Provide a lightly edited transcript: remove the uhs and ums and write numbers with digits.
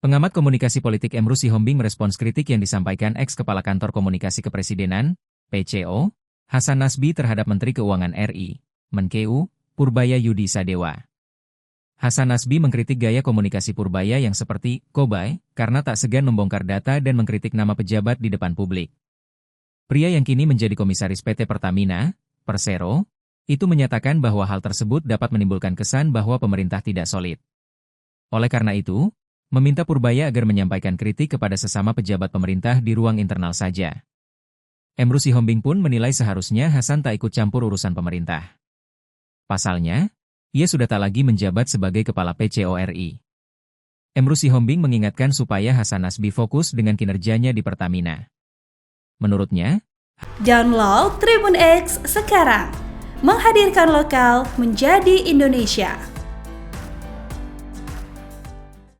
Pengamat komunikasi politik Emru Sihombing merespons kritik yang disampaikan ex-kepala kantor komunikasi kepresidenan, PCO, Hasan Nasbi terhadap Menteri Keuangan RI, Menkeu, Purbaya Yudi Sadewa. Hasan Nasbi mengkritik gaya komunikasi Purbaya yang seperti "kobay" karena tak segan membongkar data dan mengkritik nama pejabat di depan publik. Pria yang kini menjadi komisaris PT Pertamina, Persero, itu menyatakan bahwa hal tersebut dapat menimbulkan kesan bahwa pemerintah tidak solid. Oleh karena itu, meminta Purbaya agar menyampaikan kritik kepada sesama pejabat pemerintah di ruang internal saja. Emru Sihombing pun menilai seharusnya Hasan tak ikut campur urusan pemerintah. Pasalnya, ia sudah tak lagi menjabat sebagai kepala PCO RI. Emru Sihombing mengingatkan supaya Hasan Nasbi fokus dengan kinerjanya di Pertamina. Menurutnya, download Tribun X sekarang, menghadirkan lokal menjadi Indonesia.